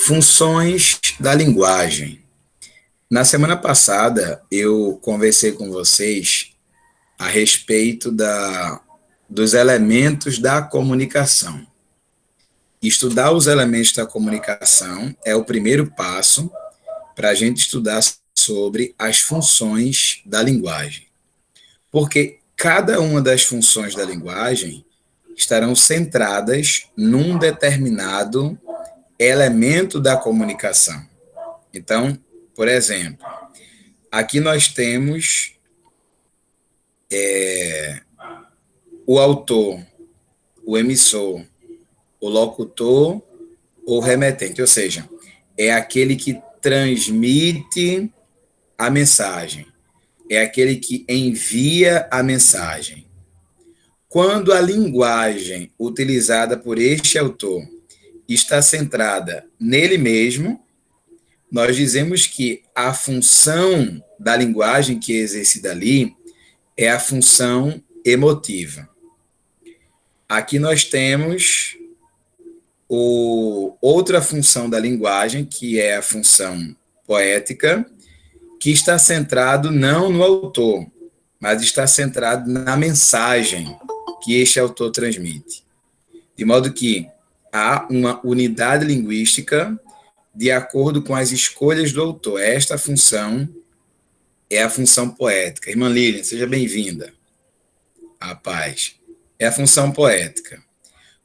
Funções da linguagem. Na semana passada, eu conversei com vocês a respeito dos elementos da comunicação. Estudar os elementos da comunicação é o primeiro passo para a gente estudar sobre as funções da linguagem. Porque cada uma das funções da linguagem estarão centradas num determinado elemento da comunicação. Então, por exemplo, aqui nós temos o autor, o emissor, o locutor ou remetente, ou seja, é aquele que transmite a mensagem, é aquele que envia a mensagem. Quando a linguagem utilizada por este autor está centrada nele mesmo, nós dizemos que a função da linguagem que é exercida ali é a função emotiva. Aqui nós temos outra função da linguagem, que é a função poética, que está centrado não no autor, mas está centrado na mensagem que este autor transmite. De modo que há uma unidade linguística de acordo com as escolhas do autor. Esta função é a função poética. Irmã Lilian, seja bem-vinda. A paz. É a função poética.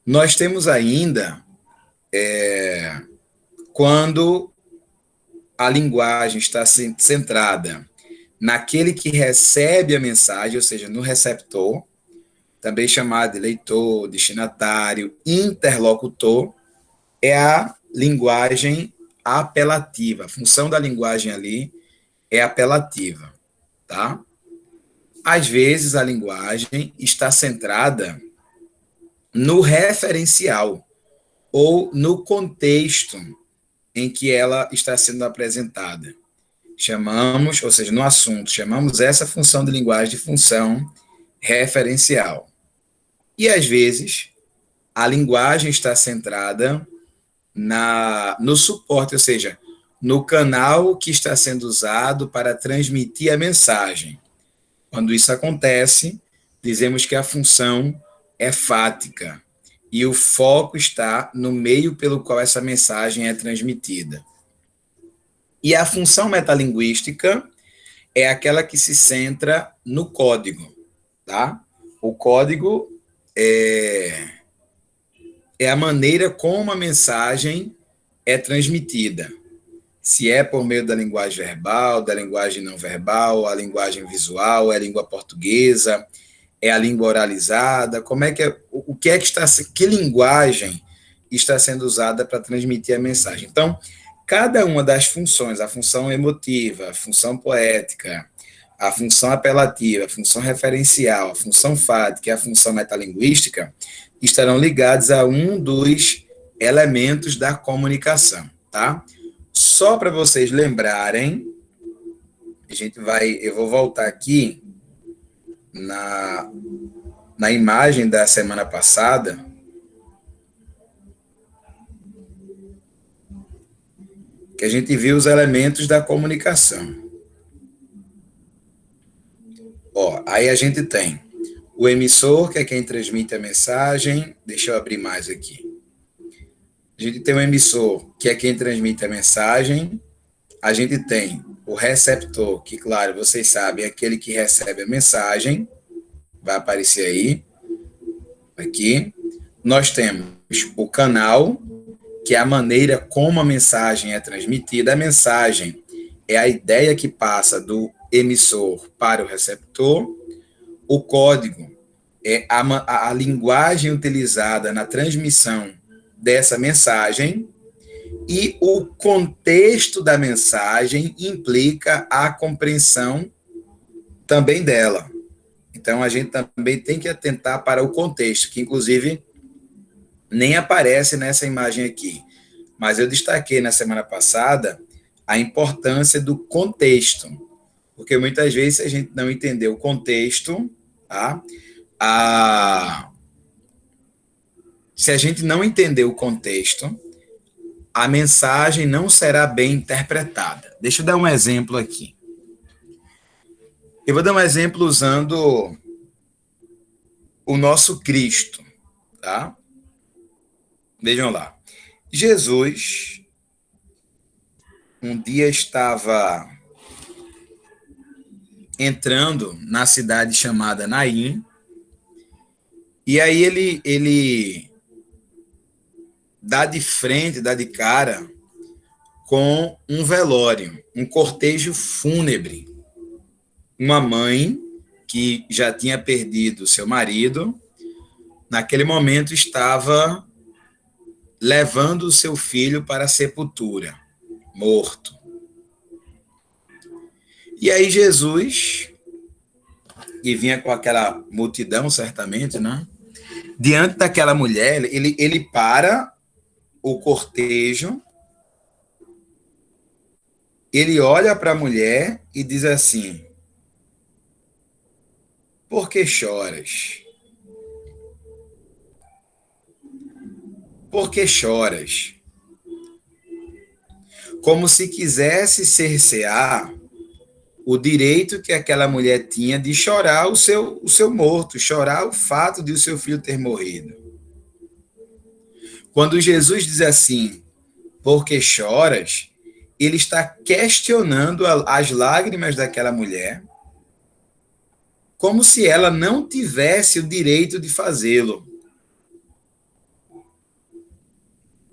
Nós temos ainda quando a linguagem está centrada naquele que recebe a mensagem, ou seja, no receptor, também chamado de leitor, destinatário, interlocutor, é a linguagem apelativa. A função da linguagem ali é apelativa, tá? Às vezes a linguagem está centrada no referencial ou no contexto em que ela está sendo apresentada. Chamamos, ou seja, no assunto, chamamos essa função de linguagem de função referencial. E, às vezes, a linguagem está centrada no suporte, ou seja, no canal que está sendo usado para transmitir a mensagem. Quando isso acontece, dizemos que a função é fática e o foco está no meio pelo qual essa mensagem é transmitida. E a função metalinguística é aquela que se centra no código, tá? O código é a maneira como a mensagem é transmitida. Se é por meio da linguagem verbal, da linguagem não verbal, a linguagem visual, é a língua portuguesa, é a língua oralizada, que linguagem está sendo usada para transmitir a mensagem. Então, cada uma das funções, a função emotiva, a função poética, a função apelativa, a função referencial, a função fática e a função metalinguística, estarão ligados a um dos elementos da comunicação, tá? Só para vocês lembrarem, eu vou voltar aqui na imagem da semana passada, que a gente viu os elementos da comunicação. Aí a gente tem o emissor, que é quem transmite a mensagem. Deixa eu abrir mais aqui. A gente tem o emissor, que é quem transmite a mensagem. A gente tem o receptor, que, claro, vocês sabem, é aquele que recebe a mensagem. Vai aparecer aí. Aqui. Nós temos o canal, que é a maneira como a mensagem é transmitida. A mensagem é a ideia que passa do emissor para o receptor. O código é a linguagem utilizada na transmissão dessa mensagem, e o contexto da mensagem implica a compreensão também dela. Então, a gente também tem que atentar para o contexto, que, inclusive, nem aparece nessa imagem aqui. Mas eu destaquei na semana passada a importância do contexto, porque muitas vezes, se a gente não entender o contexto, tá? Se a gente não entender o contexto, a mensagem não será bem interpretada. Deixa eu dar um exemplo aqui. Eu vou dar um exemplo usando o nosso Cristo, tá? Vejam lá. Jesus um dia estava entrando na cidade chamada Naim, e aí ele dá de frente, dá de cara com um velório, um cortejo fúnebre. Uma mãe que já tinha perdido seu marido, naquele momento estava levando o seu filho para a sepultura, morto. E aí Jesus, que vinha com aquela multidão, certamente, né? Diante daquela mulher, ele para o cortejo, ele olha para a mulher e diz assim: por que choras? Por que choras? Como se quisesse cercear o direito que aquela mulher tinha de chorar o seu morto, chorar o fato de o seu filho ter morrido. Quando Jesus diz assim, por que choras? Ele está questionando as lágrimas daquela mulher, como se ela não tivesse o direito de fazê-lo.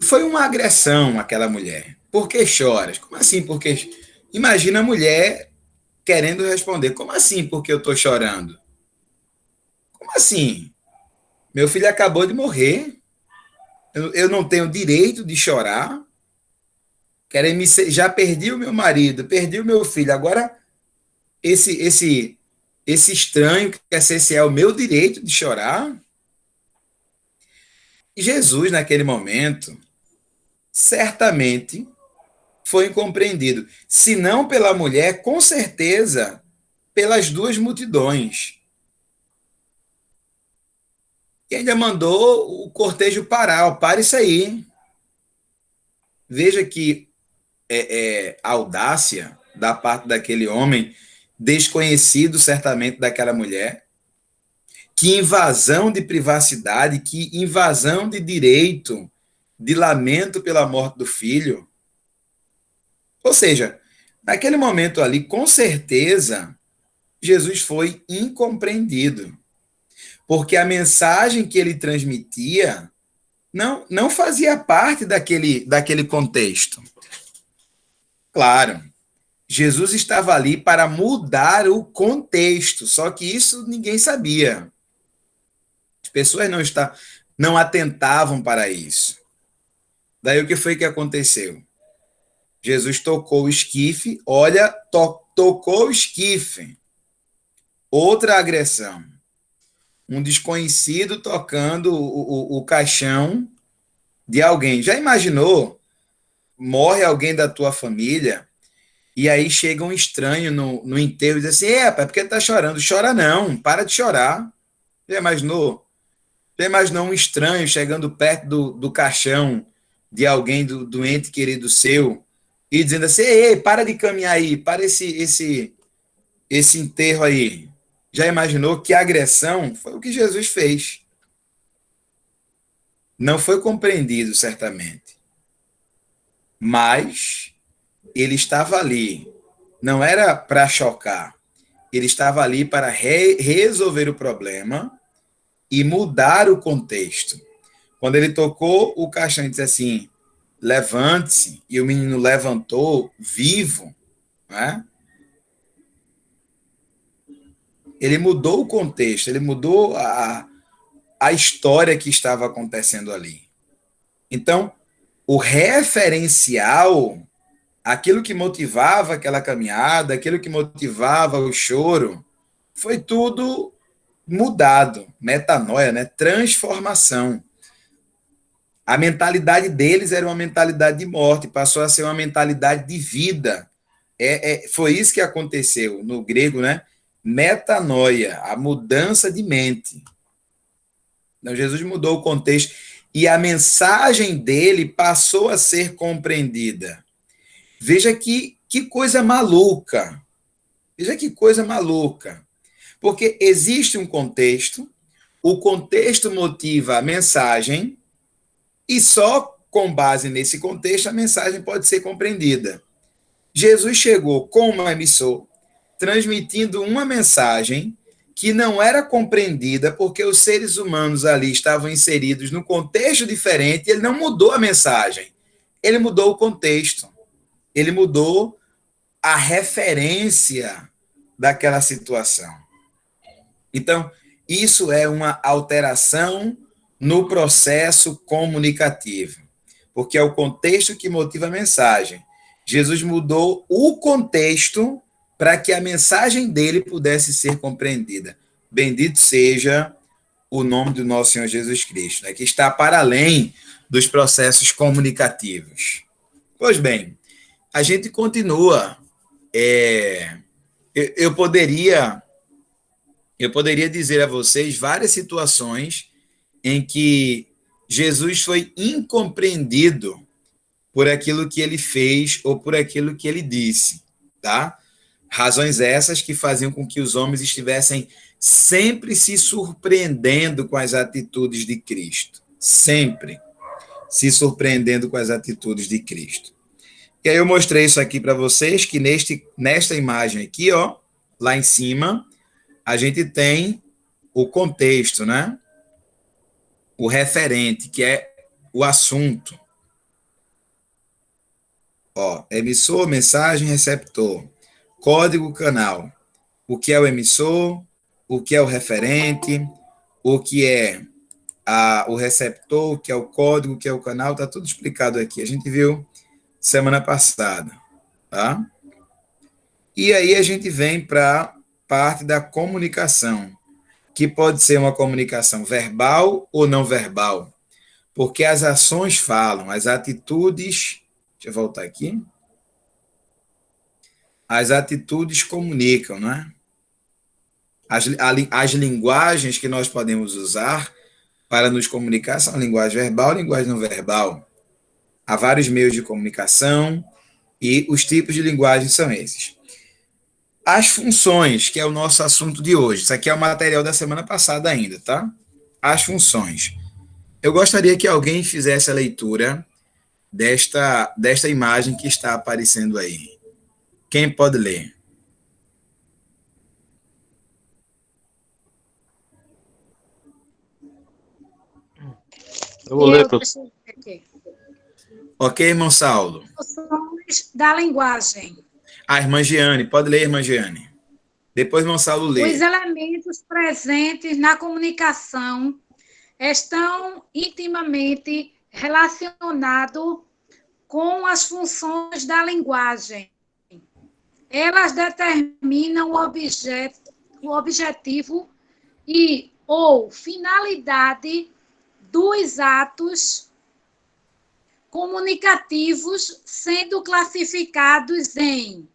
Foi uma agressão àquela mulher. Por que choras? Como assim? Porque imagina a mulher querendo responder. Como assim? Porque eu estou chorando? Como assim? Meu filho acabou de morrer. Eu não tenho direito de chorar. Já perdi o meu marido, perdi o meu filho. Agora esse estranho que quer cercear o meu direito de chorar. E Jesus, naquele momento, certamente foi incompreendido. Se não pela mulher, com certeza pelas duas multidões. E ainda mandou o cortejo parar. Ó, para isso aí. Veja que audácia da parte daquele homem, desconhecido certamente daquela mulher. Que invasão de privacidade, que invasão de direito, de lamento pela morte do filho. Ou seja, naquele momento ali, com certeza, Jesus foi incompreendido. Porque a mensagem que ele transmitia não fazia parte daquele contexto. Claro, Jesus estava ali para mudar o contexto, só que isso ninguém sabia. As pessoas não atentavam para isso. Daí o que foi que aconteceu? Jesus tocou o esquife, olha, tocou o esquife. Outra agressão. Um desconhecido tocando o caixão de alguém. Já imaginou? Morre alguém da tua família e aí chega um estranho no enterro e diz assim: pai, por que tá chorando? Chora não, para de chorar. Já imaginou? Já imaginou um estranho chegando perto do caixão de alguém, do ente querido seu, e dizendo assim: ei, para de caminhar aí, para esse enterro aí. Já imaginou que agressão? Foi o que Jesus fez. Não foi compreendido, certamente. Mas ele estava ali. Não era para chocar. Ele estava ali para resolver o problema e mudar o contexto. Quando ele tocou o caixão e disse assim: levante-se, e o menino levantou, vivo, né? Ele mudou o contexto, ele mudou a história que estava acontecendo ali. Então, o referencial, aquilo que motivava aquela caminhada, aquilo que motivava o choro, foi tudo mudado, metanoia, né? Transformação. A mentalidade deles era uma mentalidade de morte, passou a ser uma mentalidade de vida. Foi isso que aconteceu no grego, né? Metanoia, a mudança de mente. Então, Jesus mudou o contexto. e a mensagem dele passou a ser compreendida. Veja que coisa maluca. Veja que coisa maluca. Porque existe um contexto, o contexto motiva a mensagem, e só com base nesse contexto a mensagem pode ser compreendida. Jesus chegou como emissor, transmitindo uma mensagem que não era compreendida porque os seres humanos ali estavam inseridos num contexto diferente, e ele não mudou a mensagem, ele mudou o contexto, ele mudou a referência daquela situação. Então, isso é uma alteração no processo comunicativo, porque é o contexto que motiva a mensagem. Jesus mudou o contexto para que a mensagem dele pudesse ser compreendida. Bendito seja o nome do nosso Senhor Jesus Cristo, né, que está para além dos processos comunicativos. Pois bem, a gente continua. Eu poderia dizer a vocês várias situações em que Jesus foi incompreendido por aquilo que ele fez ou por aquilo que ele disse, tá? Razões essas que faziam com que os homens estivessem sempre se surpreendendo com as atitudes de Cristo. Sempre se surpreendendo com as atitudes de Cristo. E aí eu mostrei isso aqui para vocês, que nesta imagem aqui, ó, lá em cima, a gente tem o contexto, né? O referente, que é o assunto. Ó, emissor, mensagem, receptor. Código, canal. O que é o emissor, o que é o referente, o que é o receptor, o que é o código, o que é o canal, está tudo explicado aqui. A gente viu semana passada, tá? E aí a gente vem para a parte da comunicação, que pode ser uma comunicação verbal ou não verbal, porque as ações falam, as atitudes. Deixa eu voltar aqui. As atitudes comunicam, não é? As linguagens que nós podemos usar para nos comunicar são a linguagem verbal e a linguagem não verbal. Há vários meios de comunicação e os tipos de linguagem são esses. As funções, que é o nosso assunto de hoje. Isso aqui é o material da semana passada ainda, tá? As funções. Eu gostaria que alguém fizesse a leitura desta imagem que está aparecendo aí. Quem pode ler? Eu vou ler, professor. Ok, irmão Saulo? Funções da linguagem. A irmã Giane, pode ler, irmã Giane. Depois, irmão Saulo lê. Os elementos presentes na comunicação estão intimamente relacionados com as funções da linguagem. Elas determinam o objetivo e ou finalidade dos atos comunicativos, sendo classificados em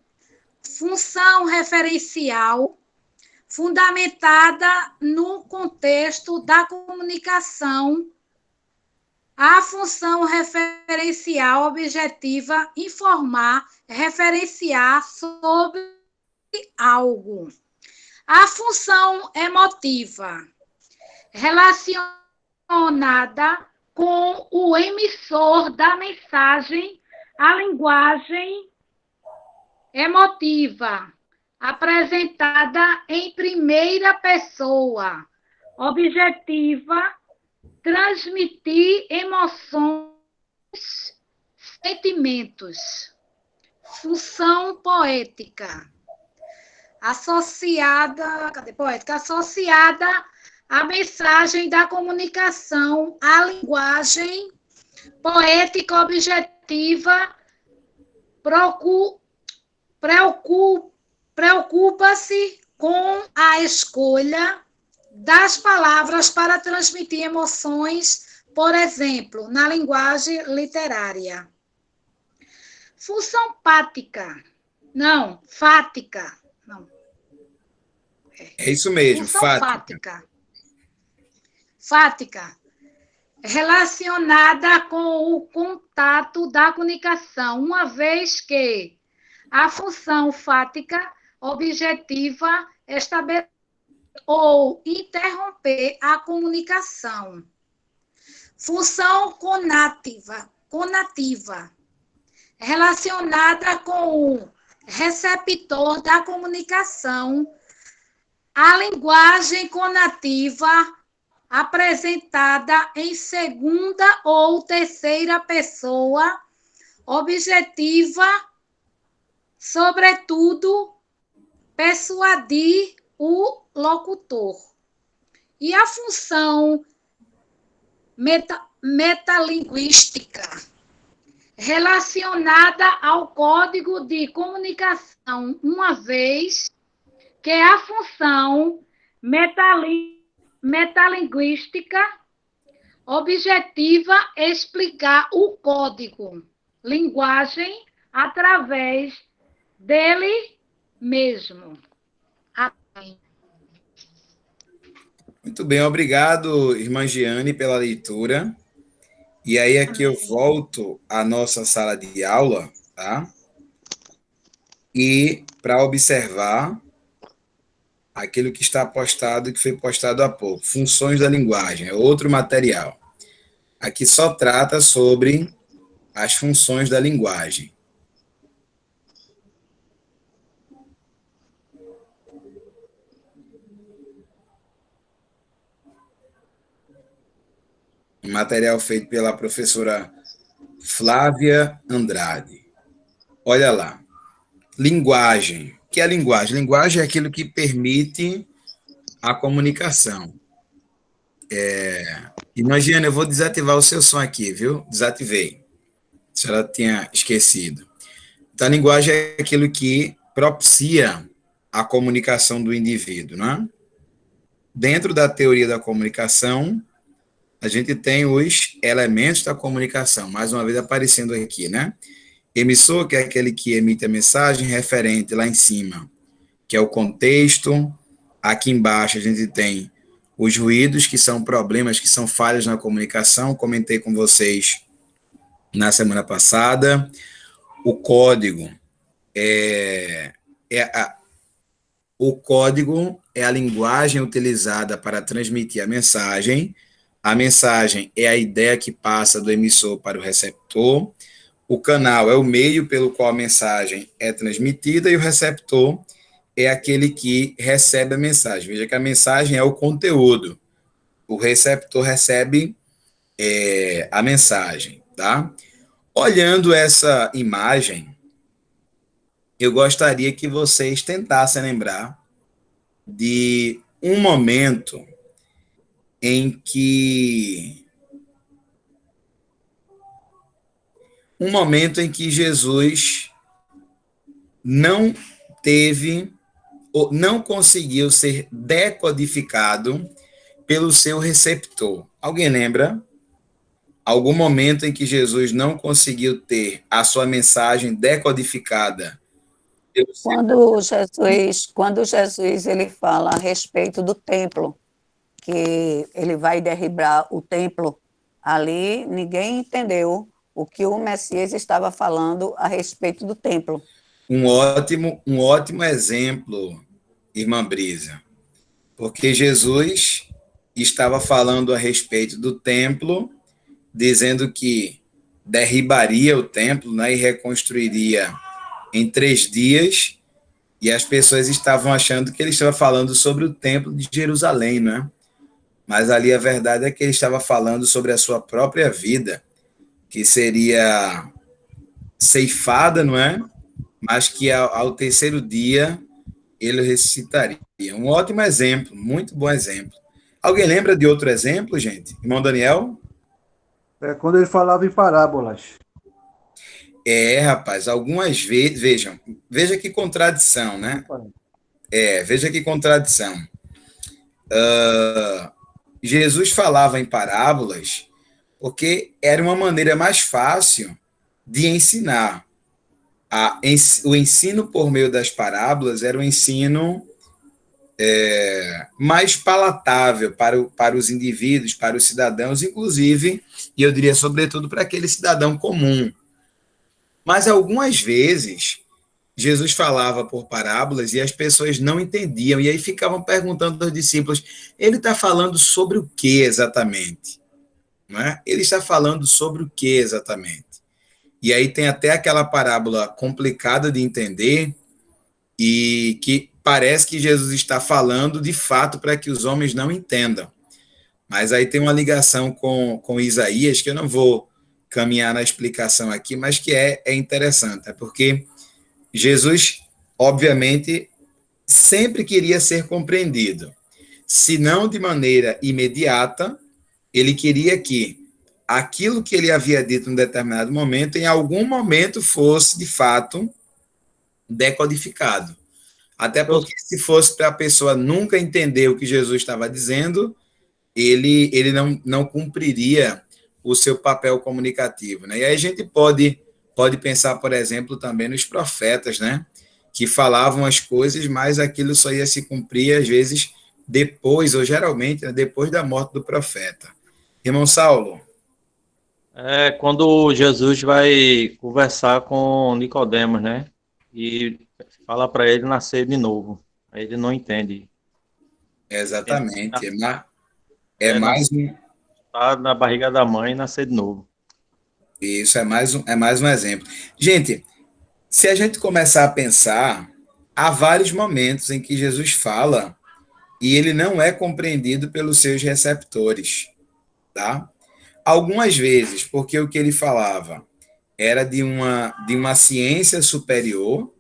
função referencial, fundamentada no contexto da comunicação, a função referencial objetiva, informar, referenciar sobre algo. A função emotiva, relacionada com o emissor da mensagem, a linguagem emotiva, apresentada em primeira pessoa, objetiva, transmitir emoções, sentimentos. Função poética, associada à mensagem da comunicação, à linguagem poética objetiva, preocupa-se com a escolha das palavras para transmitir emoções, por exemplo, na linguagem literária. Função fática. Não. É isso mesmo, função fática. Fática. relacionada com o contato da comunicação, uma vez que a função fática objetiva estabelecer ou interromper a comunicação. Função conativa, relacionada com o receptor da comunicação, a linguagem conativa apresentada em segunda ou terceira pessoa, objetiva, sobretudo, persuadir o locutor. E a função metalinguística, relacionada ao código de comunicação, uma vez que a função metalinguística objetiva explicar o código, linguagem, através dele mesmo. Amém. Muito bem, obrigado, irmã Giane, pela leitura. E aí aqui eu volto à nossa sala de aula, tá? E para observar aquilo que está postado, que foi postado há pouco, funções da linguagem, é outro material. Aqui só trata sobre as funções da linguagem. Um material feito pela professora Flávia Andrade. Olha lá. Linguagem. O que é linguagem? Linguagem é aquilo que permite a comunicação. Imagina, eu vou desativar o seu som aqui, viu? Desativei. A senhora tinha esquecido. Então, a linguagem é aquilo que propicia a comunicação do indivíduo, né? Dentro da teoria da comunicação, a gente tem os elementos da comunicação, mais uma vez aparecendo aqui, né? Emissor, que é aquele que emite a mensagem, referente lá em cima, que é o contexto. Aqui embaixo a gente tem os ruídos, que são problemas, que são falhas na comunicação, comentei com vocês na semana passada. O código o código é a linguagem utilizada para transmitir a mensagem. A mensagem é a ideia que passa do emissor para o receptor. O canal é o meio pelo qual a mensagem é transmitida e o receptor é aquele que recebe a mensagem. Veja que a mensagem é o conteúdo. O receptor recebe a mensagem, tá? Olhando essa imagem, eu gostaria que vocês tentassem lembrar de um momento em que Jesus não teve, ou não conseguiu ser decodificado pelo seu receptor. Alguém lembra? Algum momento em que Jesus não conseguiu ter a sua mensagem decodificada? Quando Jesus ele fala a respeito do templo, que ele vai derribar o templo, ali ninguém entendeu o que o Messias estava falando a respeito do templo. Um ótimo exemplo, irmã Brisa, porque Jesus estava falando a respeito do templo, dizendo que derribaria o templo, né, e reconstruiria em 3 dias, e as pessoas estavam achando que ele estava falando sobre o templo de Jerusalém, né? Mas ali a verdade é que ele estava falando sobre a sua própria vida, que seria ceifada, não é? Mas que ao terceiro dia ele ressuscitaria. Um ótimo exemplo, muito bom exemplo. Alguém lembra de outro exemplo, gente? Irmão Daniel? Quando ele falava em parábolas. Rapaz, algumas vezes, veja que contradição, né? Veja que contradição. Jesus falava em parábolas porque era uma maneira mais fácil de ensinar. O ensino por meio das parábolas era um ensino mais palatável para os indivíduos, para os cidadãos, inclusive, e eu diria sobretudo para aquele cidadão comum. Mas algumas vezes Jesus falava por parábolas e as pessoas não entendiam, e aí ficavam perguntando aos discípulos, ele está falando sobre o que exatamente? Não é? Ele está falando sobre o que exatamente? E aí tem até aquela parábola complicada de entender, e que parece que Jesus está falando de fato para que os homens não entendam. Mas aí tem uma ligação com Isaías, que eu não vou caminhar na explicação aqui, mas que é interessante, porque Jesus, obviamente, sempre queria ser compreendido. Se não de maneira imediata, ele queria que aquilo que ele havia dito em determinado momento, em algum momento fosse, de fato, decodificado. Até porque, se fosse para a pessoa nunca entender o que Jesus estava dizendo, ele não cumpriria o seu papel comunicativo. Né? E aí a gente pode pensar, por exemplo, também nos profetas, né? Que falavam as coisas, mas aquilo só ia se cumprir, às vezes, depois, ou geralmente, né, depois da morte do profeta. Irmão Saulo. Quando Jesus vai conversar com Nicodemos, né? E fala para ele nascer de novo. Aí ele não entende. Exatamente. É mais um. Tá na barriga da mãe e nascer de novo. Isso é mais um exemplo. Gente, se a gente começar a pensar, há vários momentos em que Jesus fala e ele não é compreendido pelos seus receptores, tá? Algumas vezes, porque o que ele falava era de uma ciência superior,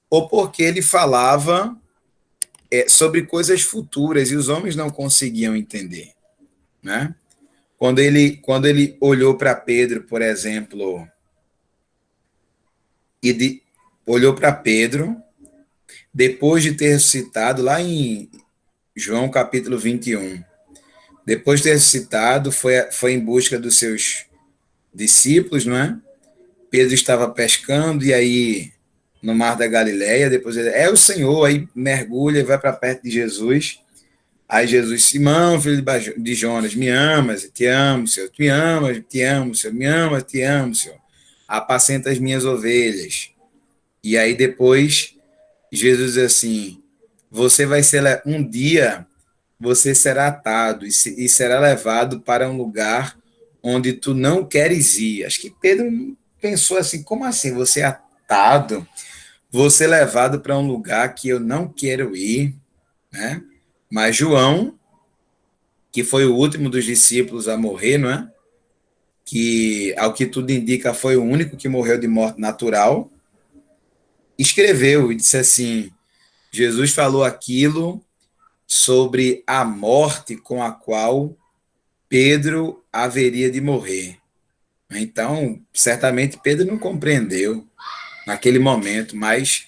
ou porque ele falava sobre coisas futuras e os homens não conseguiam entender, né? Quando ele olhou para Pedro, por exemplo, olhou para Pedro, depois de ter ressuscitado, lá em João capítulo 21, depois de ter ressuscitado, foi em busca dos seus discípulos, não é? Pedro estava pescando, e aí, no mar da Galileia, depois ele, é o Senhor, aí mergulha e vai para perto de Jesus. Aí Jesus, Simão, filho de Jonas, me amas, te amo, Senhor, me amas, te amo, Senhor, me amas, te amo, Senhor. Apacenta as minhas ovelhas. E aí depois, Jesus diz assim, um dia, você será atado e será levado para um lugar onde tu não queres ir. Acho que Pedro pensou assim, como assim, você é atado, você é levado para um lugar que eu não quero ir, né? Mas João, que foi o último dos discípulos a morrer, não é? Que, ao que tudo indica, foi o único que morreu de morte natural, escreveu e disse assim, Jesus falou aquilo sobre a morte com a qual Pedro haveria de morrer. Então, certamente Pedro não compreendeu naquele momento, mas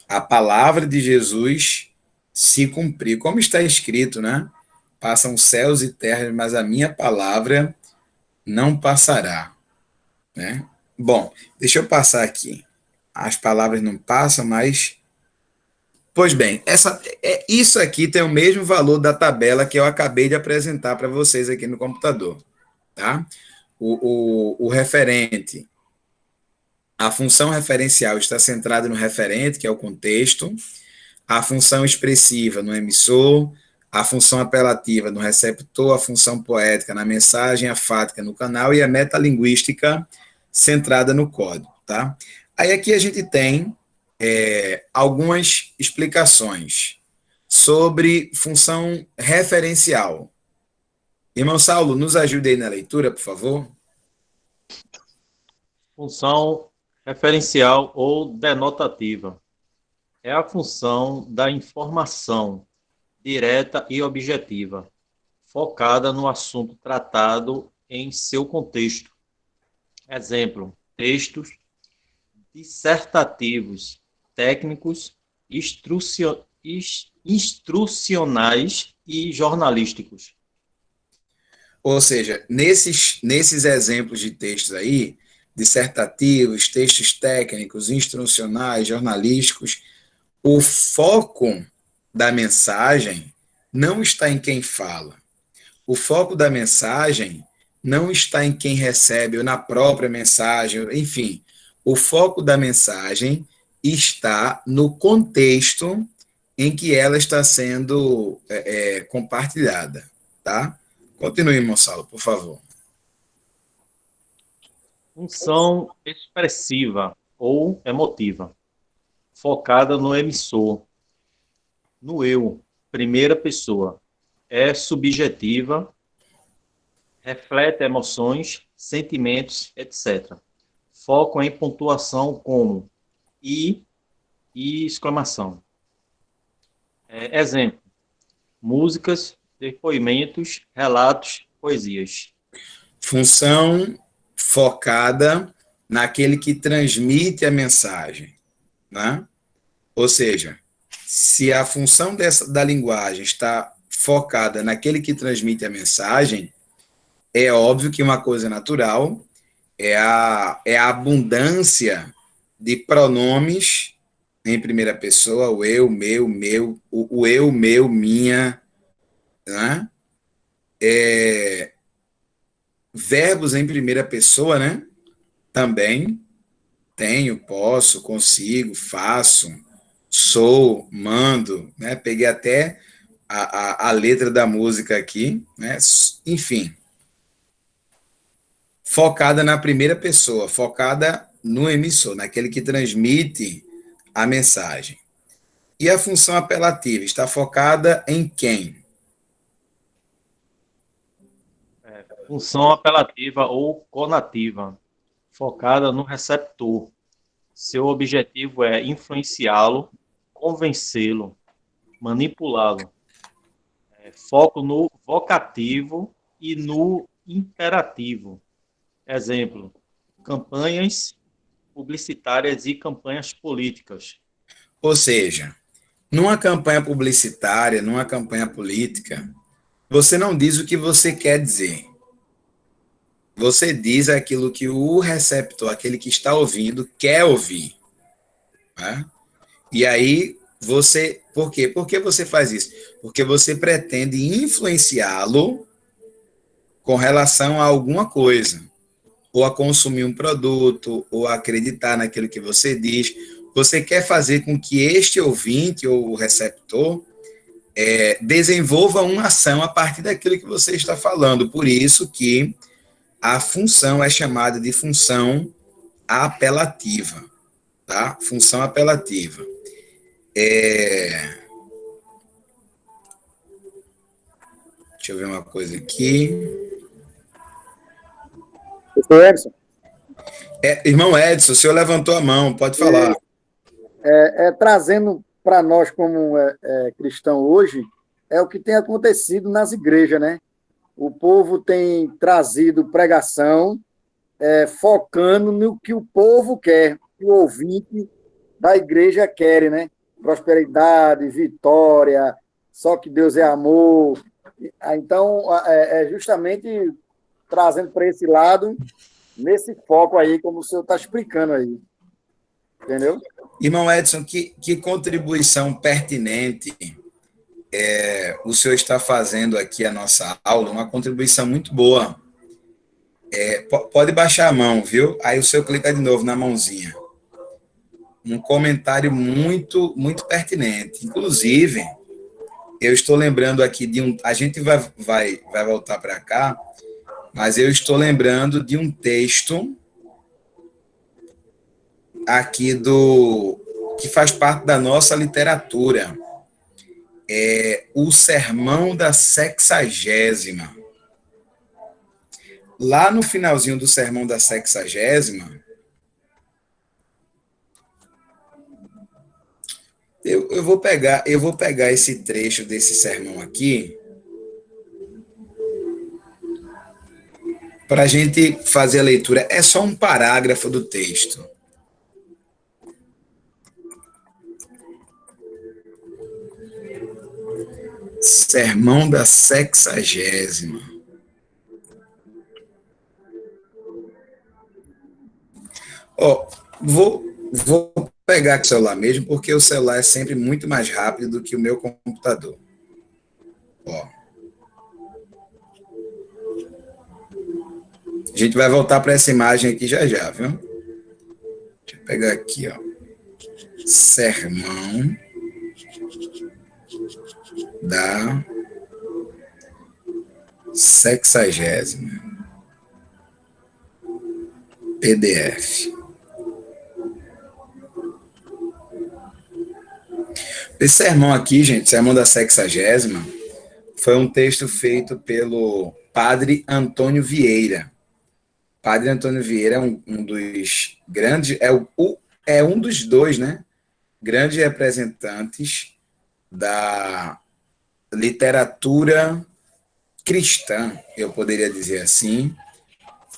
a palavra de Jesus se cumpriu, como está escrito, né? Passam céus e terras, mas a minha palavra não passará, né? Bom, deixa eu passar aqui. As palavras não passam, mas... Pois bem, isso aqui tem o mesmo valor da tabela que eu acabei de apresentar para vocês aqui no computador, tá? O referente, a função referencial está centrada no referente, que é o contexto, a função expressiva no emissor, a função apelativa no receptor, a função poética na mensagem, a fática no canal e a metalinguística centrada no código, tá? Aí aqui a gente tem algumas explicações sobre função referencial. Irmão Saulo, nos ajude aí na leitura, por favor. Função referencial ou denotativa. É a função da informação direta e objetiva, focada no assunto tratado em seu contexto. Exemplo, textos dissertativos, técnicos, instrucionais e jornalísticos. Ou seja, nesses exemplos de textos aí, dissertativos, textos técnicos, instrucionais, jornalísticos, o foco da mensagem não está em quem fala. O foco da mensagem não está em quem recebe ou na própria mensagem, enfim. O foco da mensagem está no contexto em que ela está sendo compartilhada, tá? Continue, Gonçalo, por favor. Função expressiva ou emotiva, focada no emissor, no eu, primeira pessoa. É subjetiva, reflete emoções, sentimentos, etc. Foco em pontuação como e exclamação. Exemplo: músicas, depoimentos, relatos, poesias. Função focada naquele que transmite a mensagem, né? Ou seja, se a função da linguagem está focada naquele que transmite a mensagem, é óbvio que uma coisa natural é a abundância de pronomes em primeira pessoa, o eu, meu, o eu, meu, minha, né? Verbos em primeira pessoa, né? Também tenho, posso, consigo, faço, sou, mando, né? Peguei até a letra da música aqui, né? Enfim, focada na primeira pessoa, focada no emissor, naquele que transmite a mensagem. E a função apelativa está focada em quem? Função apelativa ou conativa, focada no receptor. Seu objetivo é influenciá-lo, convencê-lo, manipulá-lo. Foco no vocativo e no imperativo. Exemplo: campanhas publicitárias e campanhas políticas. Ou seja, numa campanha publicitária, numa campanha política, você não diz o que você quer dizer. Você diz aquilo que o receptor, aquele que está ouvindo, quer ouvir. Né? E aí, por quê? Por que você faz isso? Porque você pretende influenciá-lo com relação a alguma coisa, ou a consumir um produto, ou a acreditar naquilo que você diz. Você quer fazer com que este ouvinte ou o receptor desenvolva uma ação a partir daquilo que você está falando. Por isso que a função é chamada de função apelativa, tá? Função apelativa. Deixa eu ver uma coisa aqui. Professor Edson. Irmão Edson, o senhor levantou a mão, pode falar. Trazendo para nós, como cristão hoje, é o que tem acontecido nas igrejas, né? O povo tem trazido pregação focando no que o povo quer, que o ouvinte da igreja quer, né? Prosperidade, vitória, só que Deus é amor. Então, justamente trazendo para esse lado, nesse foco aí, como o senhor está explicando aí. Entendeu? Irmão Edson, que contribuição pertinente o senhor está fazendo aqui a nossa aula, uma contribuição muito boa. Pode baixar a mão, viu? Aí o senhor clica de novo na mãozinha. Um comentário muito, muito pertinente. Inclusive, eu estou lembrando aqui de um... A gente vai voltar para cá, mas eu estou lembrando de um texto aqui que faz parte da nossa literatura. O Sermão da Sexagésima. Lá no finalzinho do Sermão da Sexagésima, eu vou pegar esse trecho desse sermão aqui para a gente fazer a leitura. É só um parágrafo do texto. Sermão da Sexagésima. Vou pegar com o celular mesmo, porque o celular é sempre muito mais rápido do que o meu computador. Ó. A gente vai voltar para essa imagem aqui já já, viu? Deixa eu pegar aqui, ó. Sermão da 60ª PDF. Esse sermão aqui, gente, sermão da 60ª, foi um texto feito pelo padre Antônio Vieira. Padre Antônio Vieira é um dos grandes, é um dos dois, né, grandes representantes da literatura cristã, eu poderia dizer assim,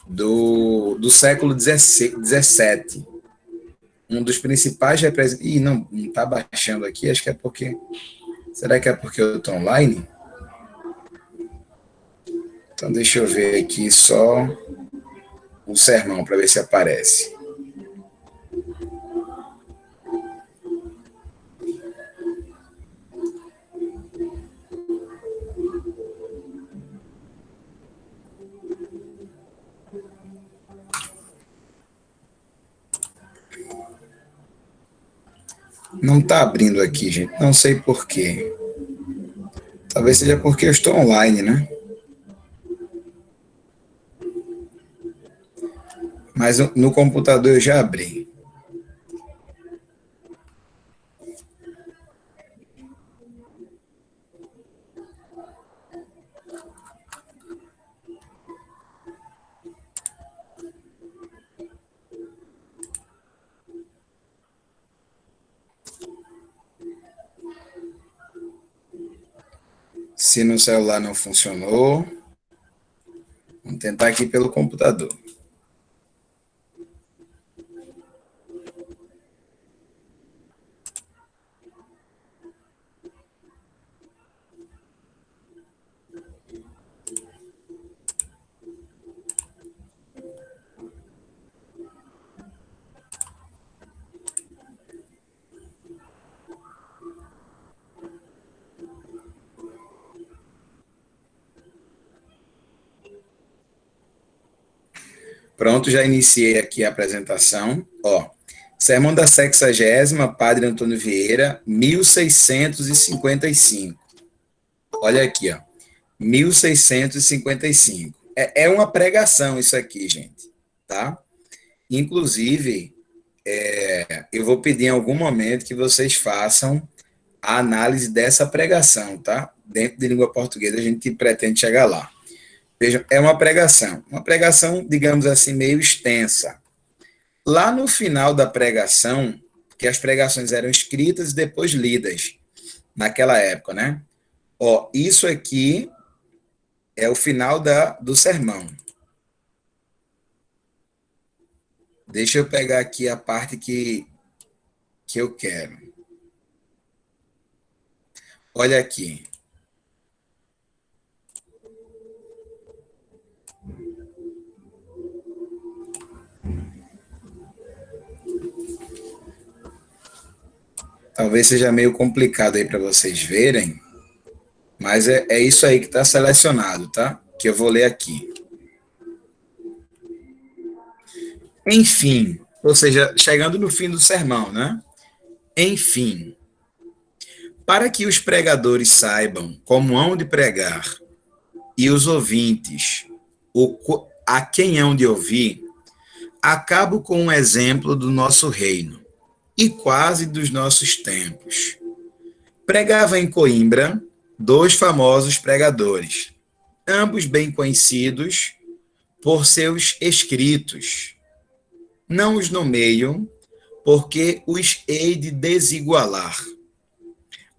do século XVII. Um dos principais representantes... Ih, não está baixando aqui, acho que é porque... Será que é porque eu estou online? Então, deixa eu ver aqui só o sermão, para ver se aparece. Não está abrindo aqui, gente. Não sei por quê. Talvez seja porque eu estou online, né? Mas no computador eu já abri. Se no celular não funcionou, vamos tentar aqui pelo computador. Pronto, já iniciei aqui a apresentação. Ó, Sermão da 60ª, Padre Antônio Vieira, 1655. Olha aqui, ó, 1655. É uma pregação isso aqui, gente, tá? Inclusive, eu vou pedir em algum momento que vocês façam a análise dessa pregação, tá? Dentro de língua portuguesa, a gente pretende chegar lá. Vejam, é uma pregação, digamos assim, meio extensa. Lá no final da pregação, que as pregações eram escritas e depois lidas, naquela época, né? Ó, isso aqui é o final do sermão. Deixa eu pegar aqui a parte que eu quero. Olha aqui. Talvez seja meio complicado aí para vocês verem, mas é isso aí que está selecionado, tá? Que eu vou ler aqui. Enfim, ou seja, chegando no fim do sermão, né? Enfim, para que os pregadores saibam como hão de pregar e os ouvintes a quem hão de ouvir, acabo com um exemplo do nosso reino e quase dos nossos tempos. Pregava em Coimbra 2 famosos pregadores, ambos bem conhecidos por seus escritos. Não os nomeio, porque os hei de desigualar.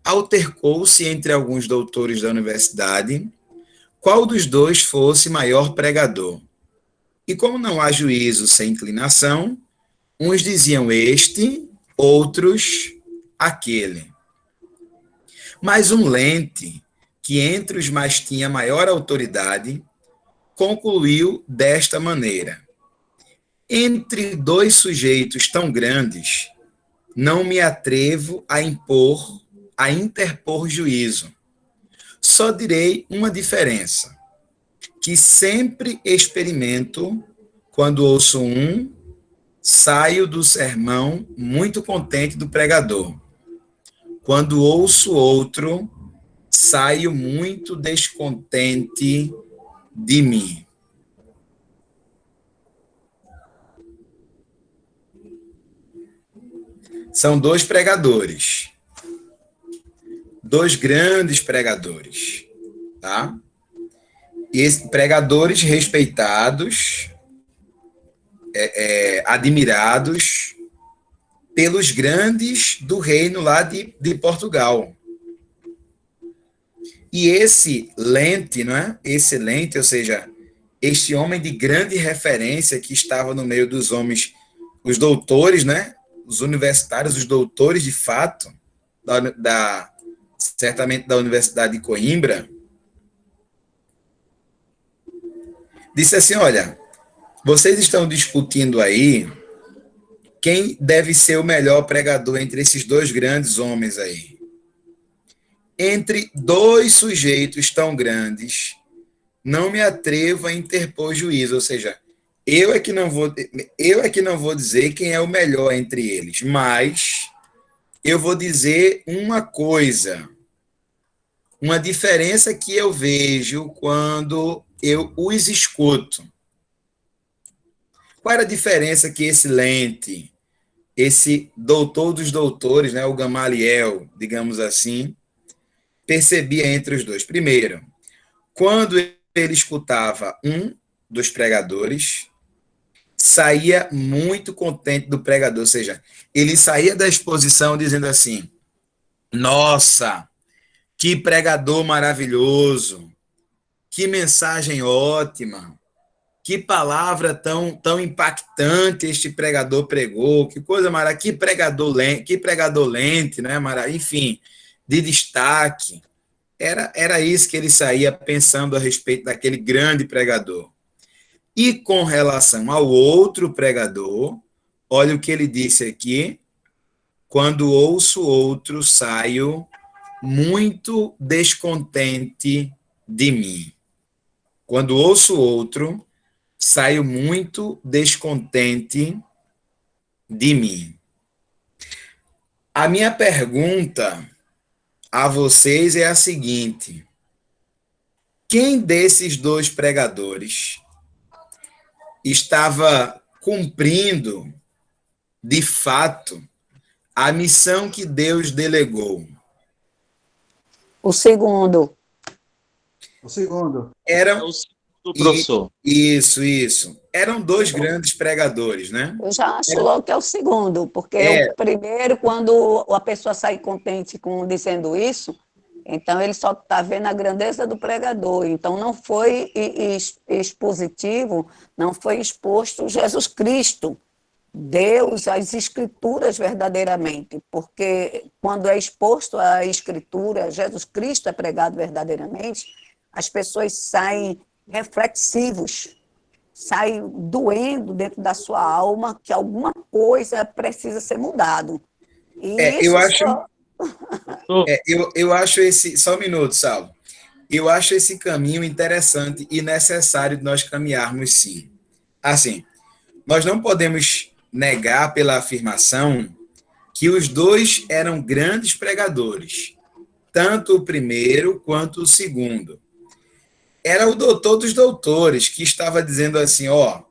Altercou-se entre alguns doutores da universidade qual dos dois fosse maior pregador. E como não há juízo sem inclinação, uns diziam este, outros aquele. Mas um lente, que entre os mais tinha maior autoridade, concluiu desta maneira: entre 2 sujeitos tão grandes, não me atrevo a interpor juízo. Só direi uma diferença, que sempre experimento quando ouço um, saio do sermão muito contente do pregador. Quando ouço outro, saio muito descontente de mim. São dois pregadores. Dois grandes pregadores, tá? E pregadores respeitados, admirados pelos grandes do reino lá de Portugal. E esse Lente, não é? Esse Lente, ou seja, este homem de grande referência que estava no meio dos homens, os doutores, né? Os universitários, os doutores de fato, certamente da Universidade de Coimbra, disse assim, olha, vocês estão discutindo aí quem deve ser o melhor pregador entre esses dois grandes homens aí. Entre dois sujeitos tão grandes, não me atrevo a interpor juízo, ou seja, eu é que não vou dizer quem é o melhor entre eles, mas eu vou dizer uma coisa, uma diferença que eu vejo quando eu os escuto. Qual era a diferença que esse Lente, esse doutor dos doutores, né, o Gamaliel, digamos assim, percebia entre os dois? Primeiro, quando ele escutava um dos pregadores, saía muito contente do pregador, ou seja, ele saía da exposição dizendo assim, nossa, que pregador maravilhoso, que mensagem ótima, que palavra tão impactante este pregador pregou, que coisa maravilhosa, que pregador lente, né, enfim, de destaque. Era isso que ele saía pensando a respeito daquele grande pregador. E com relação ao outro pregador, olha o que ele disse aqui, quando ouço outro, saio muito descontente de mim. Quando ouço outro, saio muito descontente de mim. A minha pergunta a vocês é a seguinte: quem desses dois pregadores estava cumprindo, de fato, a missão que Deus delegou? O segundo. O segundo. Eram, O segundo, professor. Isso. Eram dois grandes pregadores, né? Eu já acho logo que é o segundo, porque o primeiro, quando a pessoa sai contente dizendo isso, então ele só está vendo a grandeza do pregador. Então não foi expositivo, não foi exposto Jesus Cristo, Deus, as Escrituras verdadeiramente, porque quando é exposto a Escritura, Jesus Cristo é pregado verdadeiramente, as pessoas saem reflexivos, saem doendo dentro da sua alma que alguma coisa precisa ser mudado. E eu acho esse... Só um minuto, Saulo. Eu acho esse caminho interessante e necessário de nós caminharmos, sim. Assim, nós não podemos negar pela afirmação que os dois eram grandes pregadores, tanto o primeiro quanto o segundo. Era o doutor dos doutores que estava dizendo assim, ó,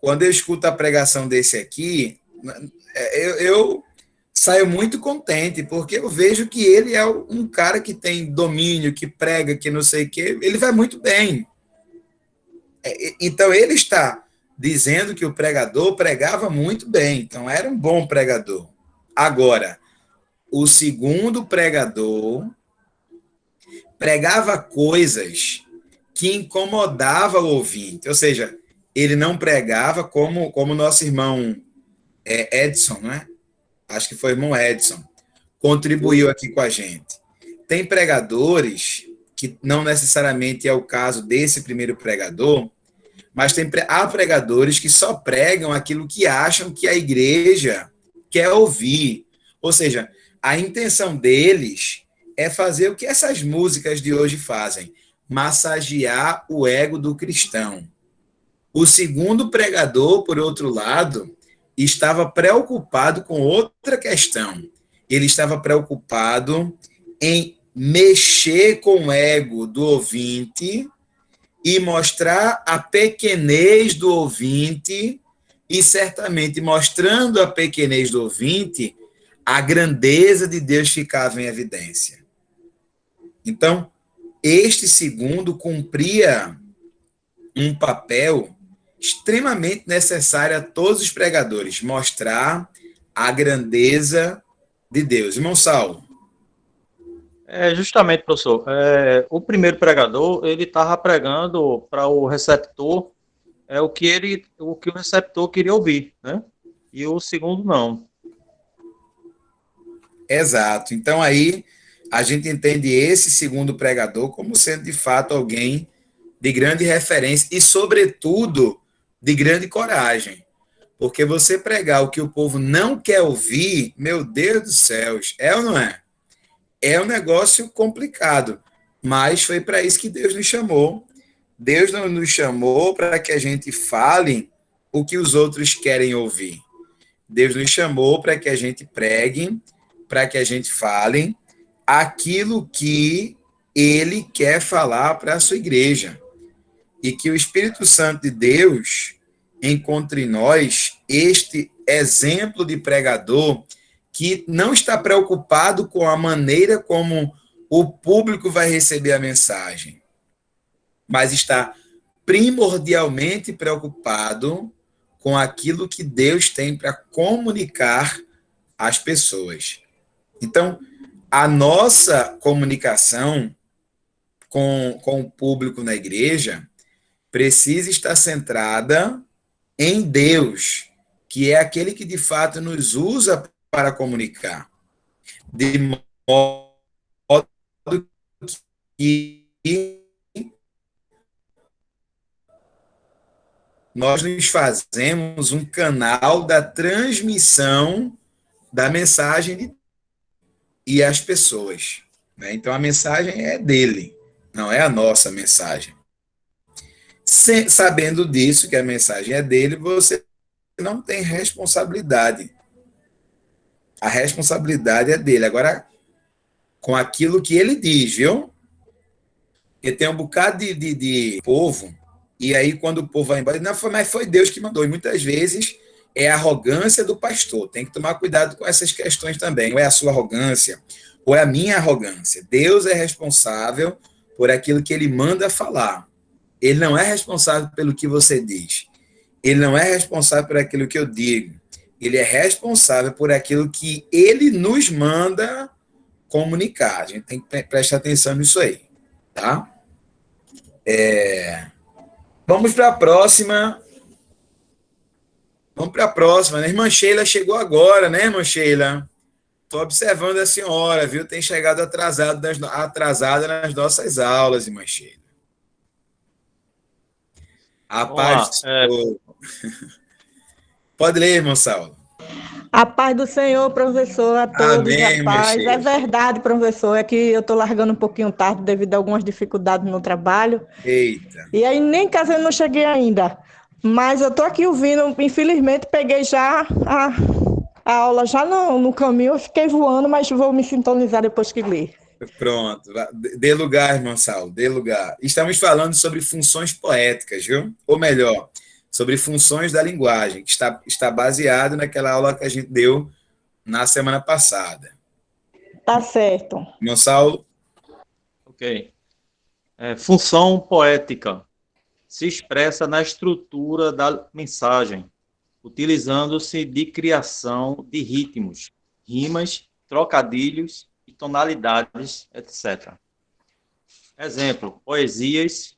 quando eu escuto a pregação desse aqui, eu saio muito contente, porque eu vejo que ele é um cara que tem domínio, que prega, que não sei o quê, ele vai muito bem. Então, ele está dizendo que o pregador pregava muito bem, então era um bom pregador. Agora, o segundo pregador pregava coisas que incomodava o ouvinte, ou seja, ele não pregava como nosso irmão Edson, né? Acho que foi o irmão Edson, contribuiu aqui com a gente. Tem pregadores, que não necessariamente é o caso desse primeiro pregador, mas há pregadores que só pregam aquilo que acham que a igreja quer ouvir. Ou seja, a intenção deles é fazer o que essas músicas de hoje fazem, massagear o ego do cristão. O segundo pregador, por outro lado, estava preocupado com outra questão. Ele estava preocupado em mexer com o ego do ouvinte e mostrar a pequenez do ouvinte, e certamente mostrando a pequenez do ouvinte, a grandeza de Deus ficava em evidência. Então, este segundo cumpria um papel extremamente necessário a todos os pregadores, mostrar a grandeza de Deus. Irmão Saulo. Justamente, professor, o primeiro pregador, ele estava pregando para o receptor o que o receptor queria ouvir, né? E o segundo não. Exato. Então aí a gente entende esse segundo pregador como sendo de fato alguém de grande referência e, sobretudo, de grande coragem. Porque você pregar o que o povo não quer ouvir, meu Deus do céu, é ou não é? É um negócio complicado, mas foi para isso que Deus nos chamou. Deus não nos chamou para que a gente fale o que os outros querem ouvir. Deus nos chamou para que a gente pregue, para que a gente fale aquilo que Ele quer falar para a sua igreja. E que o Espírito Santo de Deus encontre em nós este exemplo de pregador que não está preocupado com a maneira como o público vai receber a mensagem, mas está primordialmente preocupado com aquilo que Deus tem para comunicar às pessoas. Então, a nossa comunicação com o público na igreja precisa estar centrada em Deus, que é aquele que de fato nos usa para comunicar, de modo que nós nos fazemos um canal da transmissão da mensagem e às pessoas, né? Então a mensagem é dele, não é a nossa mensagem. Sabendo disso, que a mensagem é dele, você não tem responsabilidade. A responsabilidade é dele. Agora, com aquilo que ele diz, viu? Porque tem um bocado de povo, e aí quando o povo vai embora, não, mas foi Deus que mandou. E muitas vezes é a arrogância do pastor. Tem que tomar cuidado com essas questões também. Ou é a sua arrogância, ou é a minha arrogância. Deus é responsável por aquilo que ele manda falar. Ele não é responsável pelo que você diz. Ele não é responsável por aquilo que eu digo. Ele é responsável por aquilo que ele nos manda comunicar. A gente tem que prestar atenção nisso aí, tá? Vamos para a próxima. Vamos para a próxima, né? Irmã Sheila chegou agora, né, irmã Sheila? Estou observando a senhora, viu? Tem chegado atrasada nas nossas aulas, irmã Sheila. A paz. Pode ler, irmão Saulo. A paz do Senhor, professor, a todos. Amém, a paz. minha É verdade, professor, é que eu estou largando um pouquinho tarde devido a algumas dificuldades no trabalho. Eita. E aí nem casei, não cheguei ainda. Mas eu estou aqui ouvindo, infelizmente peguei já a aula já no caminho, eu fiquei voando, mas vou me sintonizar depois que ler. Pronto, dê lugar, irmão Saulo, dê lugar. Estamos falando sobre funções poéticas, viu? Ou melhor, sobre funções da linguagem, que está baseado naquela aula que a gente deu na semana passada. Tá certo. Irmão Saulo? Ok. Função poética se expressa na estrutura da mensagem, utilizando-se de criação de ritmos, rimas, trocadilhos e tonalidades, etc. Exemplo, poesias,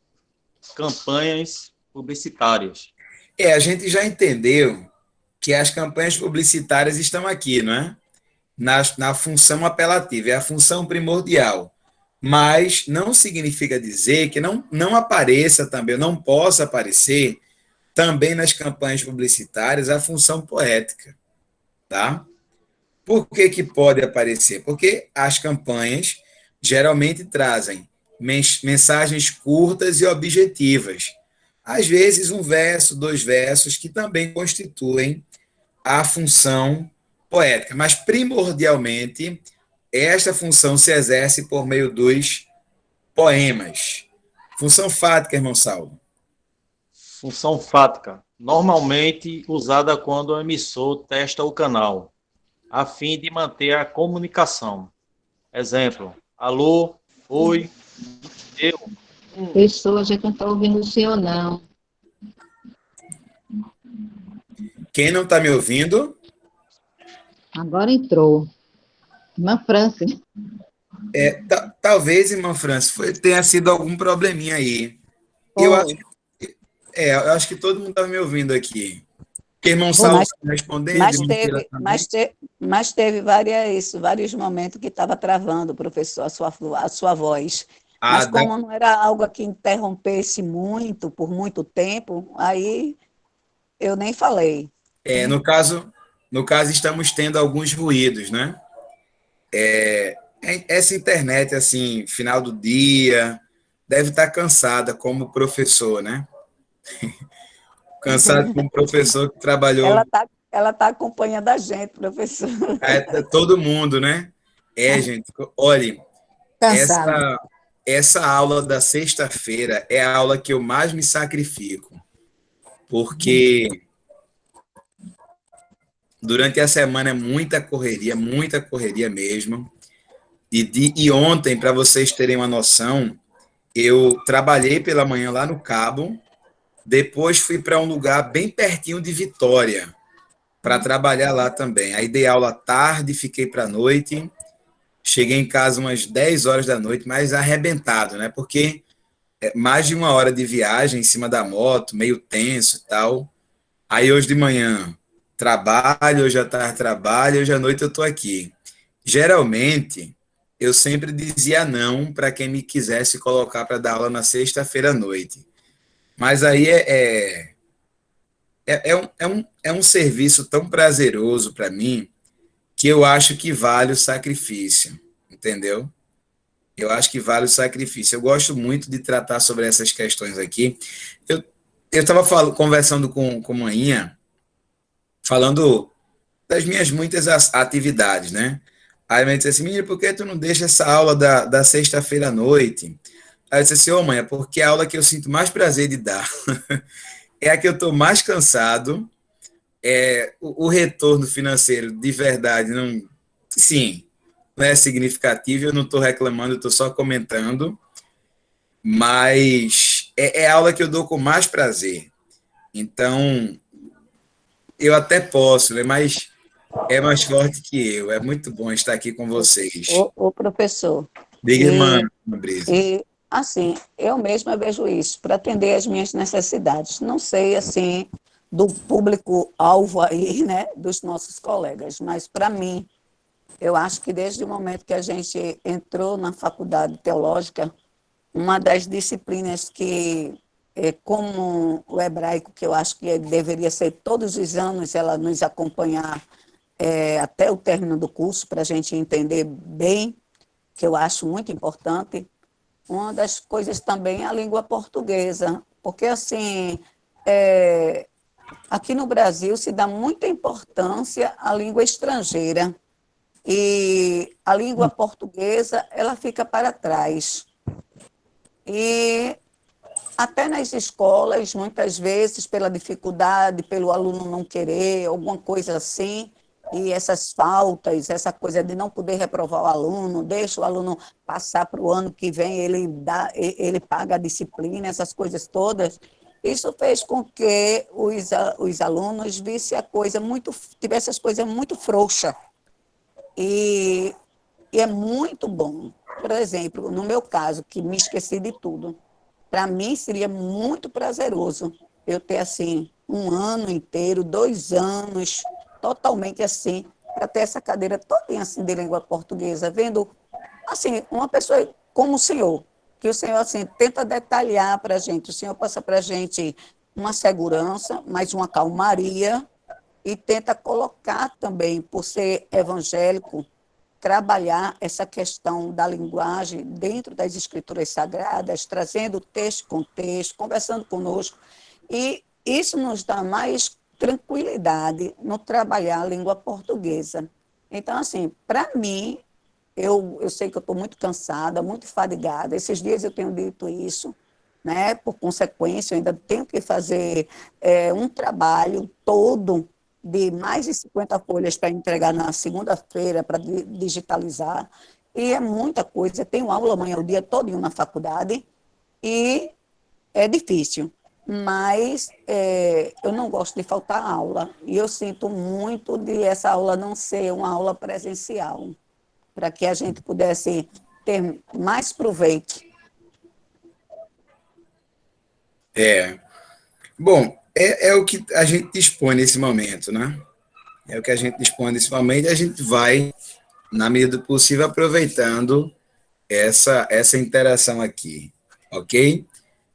campanhas publicitárias. A gente já entendeu que as campanhas publicitárias estão aqui, não é? Na função apelativa, é a função primordial. Mas não significa dizer que não apareça também, não possa aparecer também nas campanhas publicitárias a função poética, tá? Por que que pode aparecer? Porque as campanhas geralmente trazem mensagens curtas e objetivas. Às vezes, um verso, dois versos, que também constituem a função poética, mas primordialmente esta função se exerce por meio dos poemas. Função fática, irmão Saulo. Função fática, normalmente usada quando o emissor testa o canal, a fim de manter a comunicação. Exemplo, alô, oi, eu. Pessoa, a gente não está ouvindo o senhor, não. Quem não está me ouvindo? Agora entrou. Irmã Francis. Talvez, irmã Francis, tenha sido algum probleminha aí. Eu acho que todo mundo está me ouvindo aqui. Porque irmão Saulo está respondendo. Mas teve vários momentos que estava travando, professor, a sua voz. Mas como não era algo que interrompesse muito, por muito tempo, aí eu nem falei. No caso, estamos tendo alguns ruídos, né? Essa internet, assim, final do dia, deve estar cansada como professor, né? Cansado como professor que trabalhou. Ela tá acompanhando a gente, professor. Todo mundo, né? Gente, olhe, essa aula da sexta-feira é a aula que eu mais me sacrifico, porque durante a semana é muita correria mesmo. E ontem, para vocês terem uma noção, eu trabalhei pela manhã lá no Cabo, depois fui para um lugar bem pertinho de Vitória, para trabalhar lá também. Aí dei aula à tarde, fiquei para a noite, cheguei em casa umas 10 horas da noite, mas arrebentado, né? Porque mais de uma hora de viagem em cima da moto, meio tenso e tal. Aí hoje de manhã trabalho, hoje à tarde trabalho, hoje à noite eu estou aqui. Geralmente, eu sempre dizia não para quem me quisesse colocar para dar aula na sexta-feira à noite. Mas aí é um serviço tão prazeroso para mim que eu acho que vale o sacrifício, entendeu? Eu acho que vale o sacrifício. Eu gosto muito de tratar sobre essas questões aqui. Eu estava conversando com a Maninha, falando das minhas muitas atividades, né? Aí a mãe disse assim, menino, por que tu não deixa essa aula da sexta-feira à noite? Aí eu disse assim, mãe, é porque é a aula que eu sinto mais prazer de dar. É a que eu estou mais cansado, o retorno financeiro, de verdade, não é significativo, eu não estou reclamando, eu estou só comentando, mas é a aula que eu dou com mais prazer. Então, eu até posso, né, mas é mais forte que eu. É muito bom estar aqui com vocês. O professor. Diga, irmã Brisa. E, assim, eu mesma vejo isso, para atender as minhas necessidades. Não sei, assim, do público-alvo aí, né, dos nossos colegas, mas, para mim, eu acho que desde o momento que a gente entrou na faculdade teológica, uma das disciplinas que, como o hebraico, que eu acho que deveria ser todos os anos, ela nos acompanhar até o término do curso, para a gente entender bem, que eu acho muito importante, uma das coisas também é a língua portuguesa, porque, assim, aqui no Brasil se dá muita importância à língua estrangeira, e a língua portuguesa, ela fica para trás. E até nas escolas, muitas vezes, pela dificuldade, pelo aluno não querer, alguma coisa assim, e essas faltas, essa coisa de não poder reprovar o aluno, deixa o aluno passar para o ano que vem, ele paga a disciplina, essas coisas todas. Isso fez com que os alunos tivessem as coisas muito frouxas. E é muito bom. Por exemplo, no meu caso, que me esqueci de tudo, para mim seria muito prazeroso eu ter, assim, 1 ano inteiro, 2 anos, totalmente assim, para ter essa cadeira toda assim, de língua portuguesa, vendo, assim, uma pessoa como o senhor, que o senhor, assim, tenta detalhar para a gente, o senhor passa para a gente uma segurança, mas uma calmaria, e tenta colocar também, por ser evangélico, trabalhar essa questão da linguagem dentro das escrituras sagradas, trazendo texto com texto, conversando conosco, e isso nos dá mais tranquilidade no trabalhar a língua portuguesa. Então, assim, para mim, eu sei que eu estou muito cansada, muito fadigada, esses dias eu tenho dito isso, né? Por consequência, eu ainda tenho que fazer um trabalho todo de mais de 50 folhas para entregar na segunda-feira, para digitalizar, e é muita coisa. Eu tenho aula amanhã o dia todo na faculdade, e é difícil, mas eu não gosto de faltar aula, e eu sinto muito de essa aula não ser uma aula presencial, para que a gente pudesse ter mais proveito. Bom, é o que a gente dispõe nesse momento, né? É o que a gente dispõe nesse momento e a gente vai, na medida do possível, aproveitando essa interação aqui, ok?